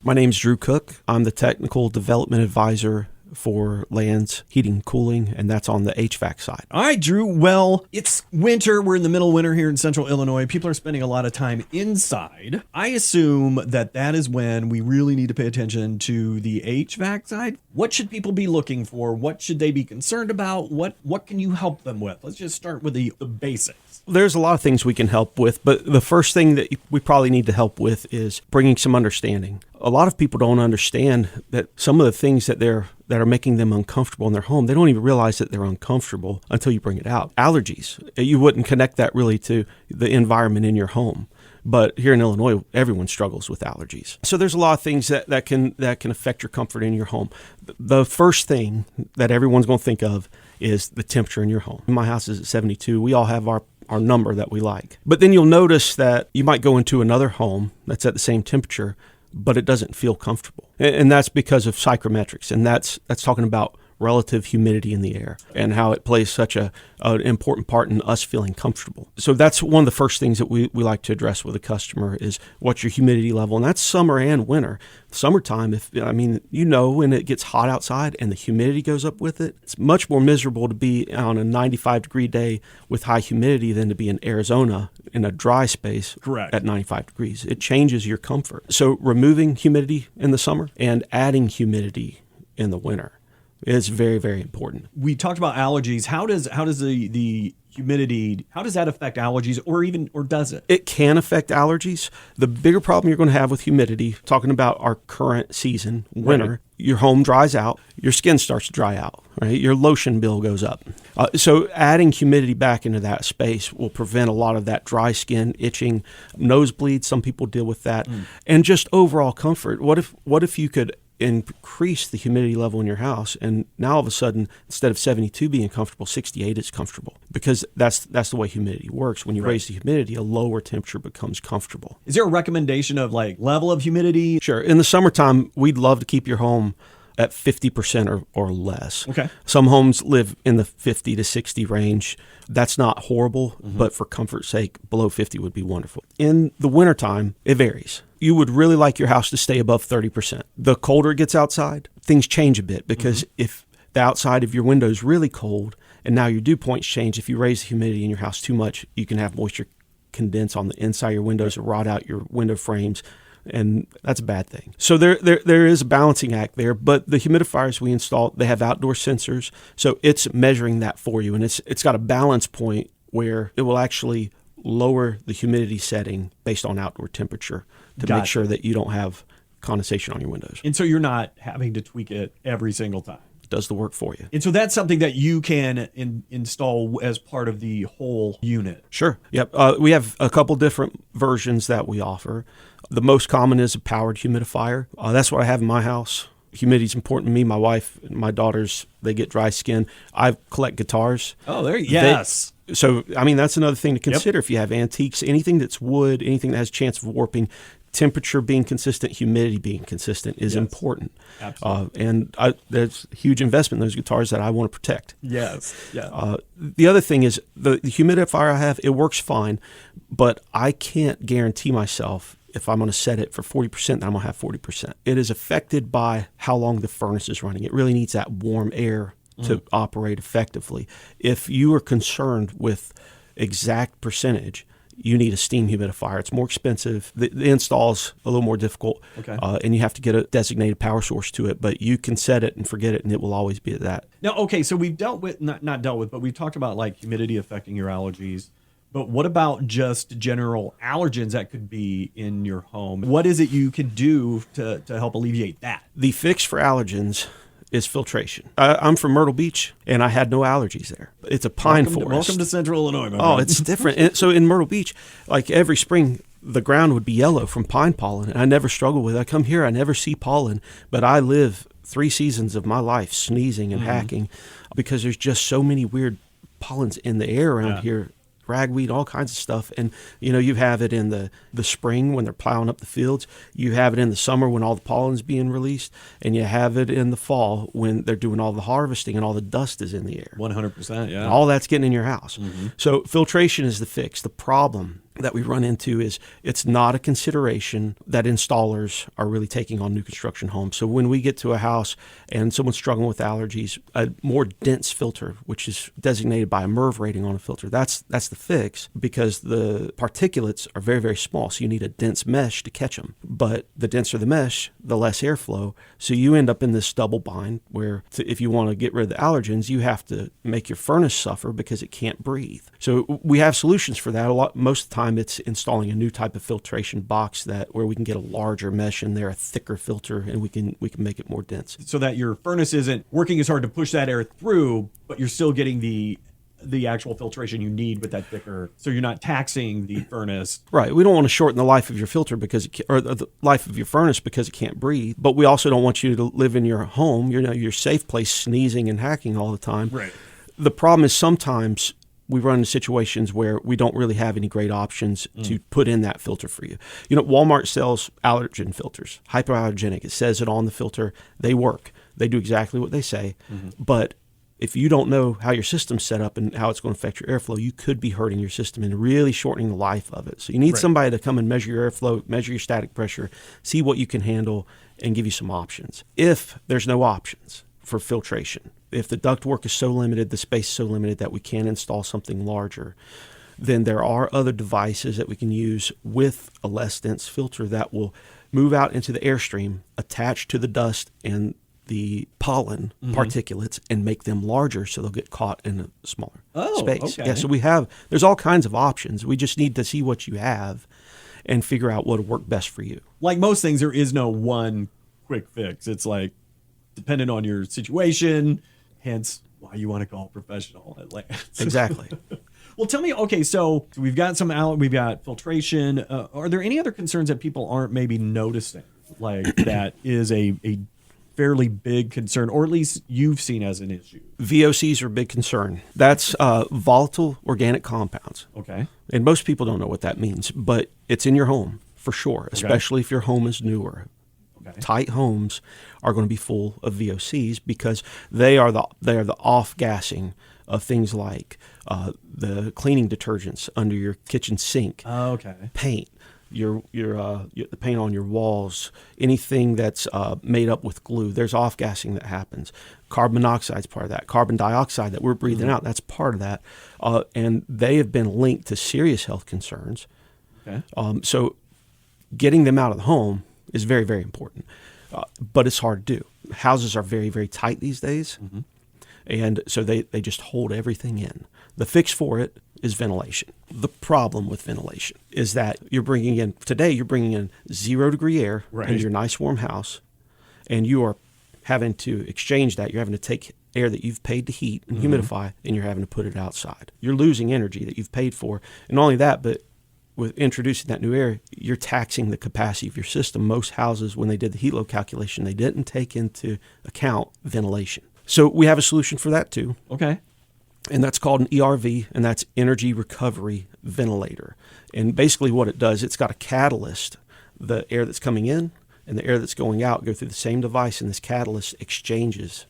My name's Drew Cooke. I'm the Technical Development Advisor for Lanz Heating, Cooling, and that's on the HVAC side. All right, Drew. Well, it's winter. We're in the middle of winter here in central Illinois. People are spending a lot of time inside. I assume that is when we really need to pay attention to the HVAC side. What should people be looking for? What should they be concerned about? What can you help them with? Let's just start with the basics. There's a lot of things we can help with, but the first thing that we probably need to help with is bringing some understanding. A lot of people don't understand that some of the things that are making them uncomfortable in their home, they don't even realize that they're uncomfortable until you bring it out. Allergies, you wouldn't connect that really to the environment in your home. But here in Illinois, everyone struggles with allergies. So there's a lot of things that can affect your comfort in your home. The first thing that everyone's going to think of is the temperature in your home. My house is at 72. We all have our number that we like. But then you'll notice that you might go into another home that's at the same temperature, but it doesn't feel comfortable. And that's because of psychrometrics. And that's talking about relative humidity in the air and how it plays such an important part in us feeling comfortable. So that's one of the first things that we like to address with a customer is what's your humidity level? And that's summer and winter. Summertime, when it gets hot outside and the humidity goes up with it, it's much more miserable to be on a 95-degree day with high humidity than to be in Arizona in a dry space. Correct. At 95 degrees. It changes your comfort. So removing humidity in the summer and adding humidity in the winter is very, very important. We talked about allergies. How does the humidity, how does that affect allergies or does it? It can affect allergies. The bigger problem you're going to have with humidity, talking about our current season, winter, right. Your home dries out, your skin starts to dry out, right? Your lotion bill goes up. So adding humidity back into that space will prevent a lot of that dry skin, itching, nosebleeds. Some people deal with that. And just overall comfort. What if you could increase the humidity level in your house, and now all of a sudden, instead of 72 being comfortable, 68 is comfortable, because that's the way humidity works. When you raise the humidity, a lower temperature becomes comfortable. Is there a recommendation of like level of humidity? Sure. In the summertime, we'd love to keep your home at 50% or less. Okay. Some homes live in the 50 to 60 range. That's not horrible, but for comfort's sake, below 50 would be wonderful. In the wintertime, it varies. You would really like your house to stay above 30%. The colder it gets outside, things change a bit, because if the outside of your window is really cold and now your dew points change, if you raise the humidity in your house too much, you can have moisture condense on the inside of your windows or rot out your window frames. And that's a bad thing. So there is a balancing act there, but the humidifiers we install, they have outdoor sensors. So it's measuring that for you. And it's got a balance point where it will actually lower the humidity setting based on outdoor temperature to make sure that you don't have condensation on your windows. And so you're not having to tweak it every single time. It does the work for you. And so that's something that you can install as part of the whole unit. Sure. Yep. We have a couple different versions that we offer. The most common is a powered humidifier. That's what I have in my house. Humidity is important to me. My wife and my daughters, they get dry skin. I collect guitars. Oh, yes. So, that's another thing to consider. If you have antiques, anything that's wood, anything that has a chance of warping, temperature being consistent, humidity being consistent is important. Absolutely. There's a huge investment in those guitars that I want to protect. Yes. Yeah. The other thing is the humidifier I have, it works fine, but I can't guarantee myself if I'm going to set it for 40%, then I'm going to have 40%. It is affected by how long the furnace is running. It really needs that warm air to operate effectively. If you are concerned with exact percentage, you need a steam humidifier. It's more expensive. The install's a little more difficult, and you have to get a designated power source to it, but you can set it and forget it, and it will always be at that. Now, okay, so we've dealt with, not dealt with, but we've talked about like humidity affecting your allergies. But what about just general allergens that could be in your home? What is it you can do to help alleviate that? The fix for allergens is filtration. I'm from Myrtle Beach, and I had no allergies there. It's a pine forest. Welcome to Central Illinois, my friend. It's different. And so in Myrtle Beach, like every spring, the ground would be yellow from pine pollen, and I never struggle with it. I come here, I never see pollen, but I live 3 seasons of my life sneezing and hacking because there's just so many weird pollens in the air around here. Ragweed, all kinds of stuff. And, you have it in the spring when they're plowing up the fields. You have it in the summer when all the pollen's being released. And you have it in the fall when they're doing all the harvesting and all the dust is in the air. 100%, yeah. And all that's getting in your house. So filtration is the fix. The problem that we run into is it's not a consideration that installers are really taking on new construction homes. So when we get to a house and someone's struggling with allergies, a more dense filter, which is designated by a MERV rating on a filter, that's the fix, because the particulates are very, very small. So you need a dense mesh to catch them. But the denser the mesh, the less airflow. So you end up in this double bind where if you want to get rid of the allergens, you have to make your furnace suffer because it can't breathe. So we have solutions for that. Most of the time it's installing a new type of filtration box where we can get a larger mesh in there, a thicker filter, and we can make it more dense. So that your furnace isn't working as hard to push that air through, but you're still getting the actual filtration you need with that thicker, so you're not taxing the furnace. Right. We don't want to shorten the life of your filter or the life of your furnace because it can't breathe, but we also don't want you to live in your home, your safe place, sneezing and hacking all the time. Right. The problem is sometimes we run into situations where we don't really have any great options to put in that filter for you. Walmart sells allergen filters, hypoallergenic. It says it on the filter. They work. They do exactly what they say. But if you don't know how your system's set up and how it's going to affect your airflow, you could be hurting your system and really shortening the life of it. So you need somebody to come and measure your airflow, measure your static pressure, see what you can handle, and give you some options. If there's no options for filtration, if the ductwork is so limited, the space is so limited that we can't install something larger, then there are other devices that we can use with a less dense filter that will move out into the airstream, attach to the dust and the pollen particulates, and make them larger so they'll get caught in a smaller space. Okay. Yeah, so there's all kinds of options. We just need to see what you have and figure out what will work best for you. Like most things, there is no one quick fix. It's like dependent on your situation, hence why you want to call a professional at Lanz. Exactly. Well, tell me, okay, so we've got filtration. Are there any other concerns that people aren't maybe noticing? Like that is a fairly big concern, or at least you've seen as an issue? VOCs are a big concern. That's volatile organic compounds. Okay. And most people don't know what that means, but it's in your home for sure, especially if your home is newer. Okay. Tight homes are going to be full of VOCs because they are the off-gassing of things like the cleaning detergents under your kitchen sink, paint, the paint on your walls, anything that's made up with glue. There's off-gassing that happens. Carbon monoxide is part of that. Carbon dioxide that we're breathing out, that's part of that. And they have been linked to serious health concerns. Okay. So getting them out of the home is very, very important. But it's hard to do. Houses are very, very tight these days. And so they just hold everything in. The fix for it is ventilation. The problem with ventilation is that you're bringing in 0-degree air into your nice warm house, and you are having to exchange that. You're having to take air that you've paid to heat and humidify, and you're having to put it outside. You're losing energy that you've paid for. And not only that, but with introducing that new air, you're taxing the capacity of your system. Most houses, when they did the heat load calculation, they didn't take into account ventilation. So we have a solution for that too. Okay. And that's called an ERV, and that's Energy Recovery Ventilator. And basically what it does, it's got a catalyst. The air that's coming in and the air that's going out go through the same device, and this catalyst exchanges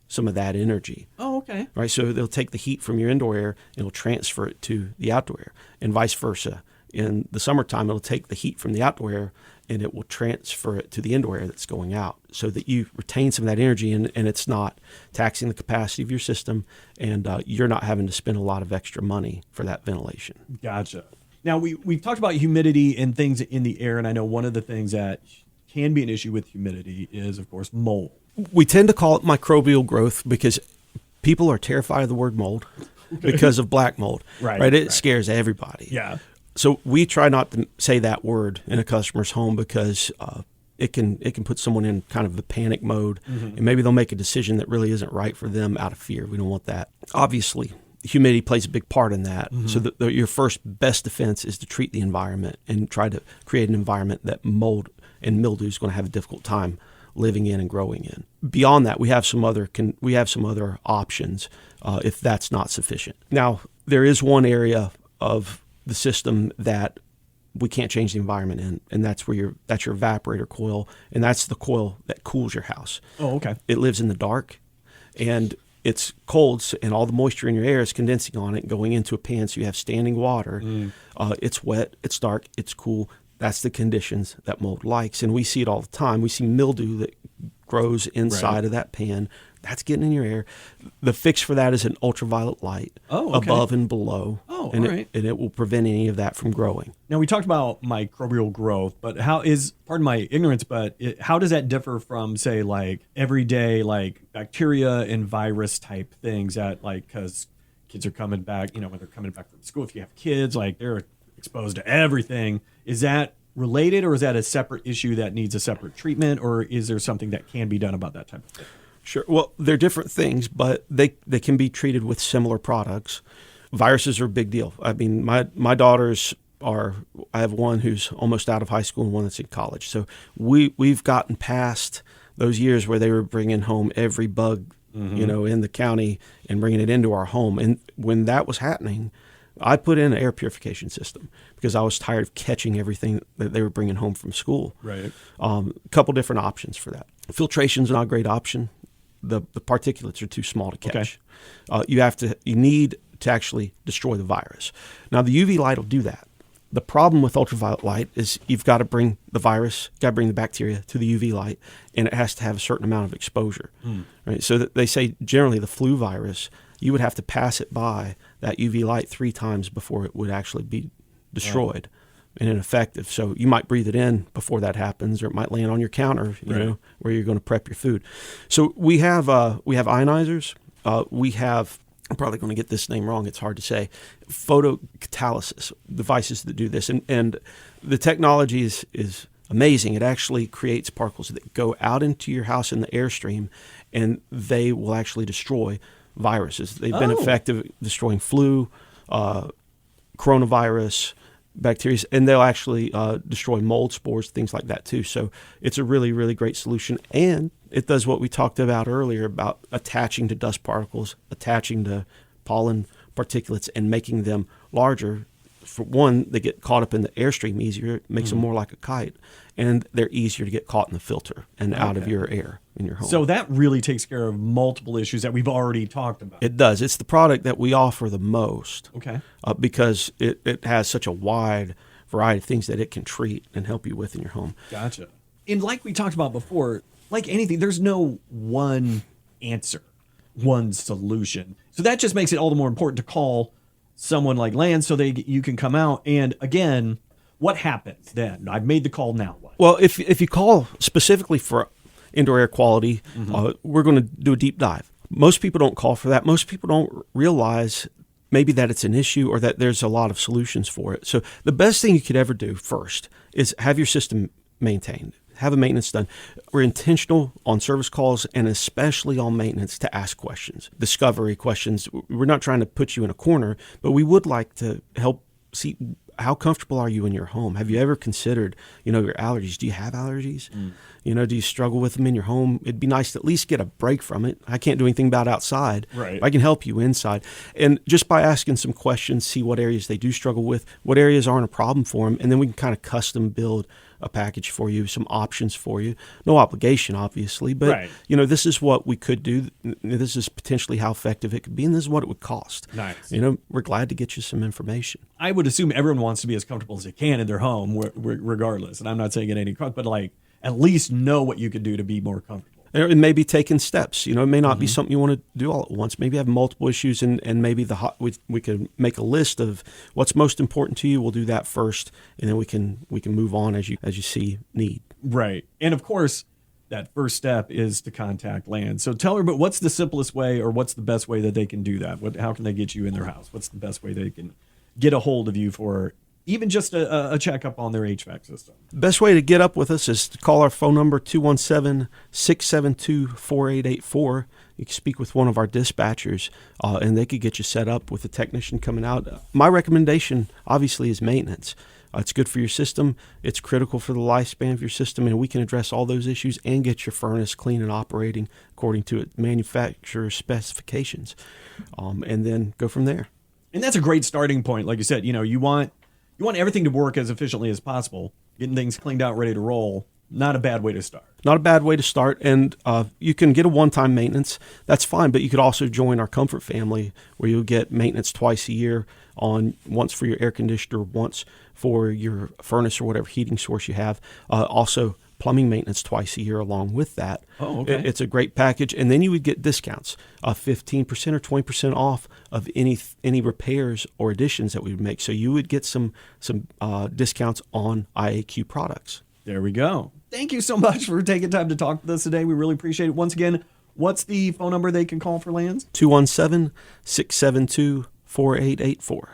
some of that energy. Oh, okay. Right, so they'll take the heat from your indoor air and it'll transfer it to the outdoor air, and vice versa. In the summertime, it'll take the heat from the outdoor air and it will transfer it to the indoor air that's going out, so that you retain some of that energy and it's not taxing the capacity of your system, and you're not having to spend a lot of extra money for that ventilation. Gotcha. Now, we've talked about humidity and things in the air, and I know one of the things that can be an issue with humidity is, of course, mold. We tend to call it microbial growth because people are terrified of the word mold because of black mold. Right? It scares everybody. Yeah. So we try not to say that word in a customer's home because it can put someone in kind of the panic mode, and maybe they'll make a decision that really isn't right for them out of fear. We don't want that. Obviously, humidity plays a big part in that. So your first best defense is to treat the environment and try to create an environment that mold and mildew is going to have a difficult time living in and growing in. Beyond that, we have some other options if that's not sufficient. Now, there is one area of the system that we can't change the environment in, and that's your evaporator coil, and that's the coil that cools your house. Oh, okay. It lives in the dark, and it's cold, and all the moisture in your air is condensing on it and going into a pan, so you have standing water. It's wet, it's dark, it's cool. That's the conditions that mold likes, and we see it all the time. We see mildew that grows inside of that pan. That's getting in your air. The fix for that is an ultraviolet light above and below, and it will prevent any of that from growing. Now, we talked about microbial growth, but pardon my ignorance, but how does that differ from, say, like everyday like bacteria and virus type things that, like, because kids are coming back, when they're coming back from school, if you have kids, like, they're exposed to everything. Is that related, or is that a separate issue that needs a separate treatment, or is there something that can be done about that type of thing? Sure. Well, they're different things, but they can be treated with similar products. Viruses are a big deal. I mean, my daughters I have one who's almost out of high school and one that's in college. So we've gotten past those years where they were bringing home every bug, in the county and bringing it into our home. And when that was happening, I put in an air purification system because I was tired of catching everything that they were bringing home from school. Right. A couple different options for that. Filtration's not a great option. The particulates are too small to catch. Okay. You need to actually destroy the virus. Now, the UV light will do that. The problem with ultraviolet light is you've got to bring the bacteria to the UV light, and it has to have a certain amount of exposure. Right? So they say generally the flu virus, you would have to pass it by that UV light 3 times before it would actually be destroyed and ineffective. So you might breathe it in before that happens, or it might land on your counter, where you're going to prep your food. So we have ionizers. We have, I'm probably going to get this name wrong, it's hard to say, photocatalysis devices that do this. And the technology is amazing. It actually creates particles that go out into your house in the airstream, and they will actually destroy viruses. They've been effective destroying flu, coronavirus, bacteria, and they'll actually destroy mold spores, things like that too. So it's a really, really great solution, and it does what we talked about earlier about attaching to dust particles, attaching to pollen particulates, and making them larger. For one, they get caught up in the airstream easier. It makes them more like a kite, and they're easier to get caught in the filter and out of your air in your home. So that really takes care of multiple issues that we've already talked about. It does. It's the product that we offer the most. Okay. Because it has such a wide variety of things that it can treat and help you with in your home. Gotcha. And like we talked about before, like anything, there's no one answer, one solution. So that just makes it all the more important to call someone like Lanz so you can come out. And again, what happens then? I've made the call, now what? Well, if you call specifically for indoor air quality, we're going to do a deep dive. Most people don't call for that. Most people don't realize maybe that it's an issue or that there's a lot of solutions for it. So the best thing you could ever do first is have your system maintained. Have a maintenance done. We're intentional on service calls and especially on maintenance to ask questions, discovery questions. We're not trying to put you in a corner, but we would like to help see how comfortable are you in your home? Have you ever considered, your allergies? Do you have allergies? Do you struggle with them in your home? It'd be nice to at least get a break from it. I can't do anything about outside. Right. I can help you inside. And just by asking some questions, see what areas they do struggle with, what areas aren't a problem for them, and then we can kind of custom build a package for you, some options for you. No obligation, obviously, but this is what we could do. This is potentially how effective it could be, and this is what it would cost. Nice. We're glad to get you some information. I would assume everyone wants to be as comfortable as they can in their home, regardless. And I'm not saying it any cost, but at least know what you could do to be more comfortable. It may be taking steps. It may not be something you want to do all at once. Maybe have multiple issues, and maybe we could make a list of what's most important to you. We'll do that first, and then we can move on as you see need. Right. And of course, that first step is to contact Lanz. So tell her, but what's the simplest way, or what's the best way that they can do that? How can they get you in their house? What's the best way they can get a hold of you for even just a checkup on their HVAC system? Best way to get up with us is to call our phone number, 217-672-4884. You can speak with one of our dispatchers, and they could get you set up with a technician coming out. My recommendation, obviously, is maintenance. It's good for your system. It's critical for the lifespan of your system, and we can address all those issues and get your furnace clean and operating according to its manufacturer's specifications, and then go from there. And that's a great starting point. Like you said, you want everything to work as efficiently as possible, getting things cleaned out, ready to roll. Not a bad way to start. Not a bad way to start, and you can get a one-time maintenance. That's fine, but you could also join our Comfort family where you'll get maintenance twice a year, once for your air conditioner, once for your furnace or whatever heating source you have. Also, plumbing maintenance twice a year along with that. Oh, okay. It's a great package, and then you would get discounts, 15% or 20% off of any repairs or additions that we would make. So you would get some discounts on IAQ products. There we go. Thank you so much for taking time to talk with us today. We really appreciate it. Once again, what's the phone number they can call for Lanz? 217-672-4884.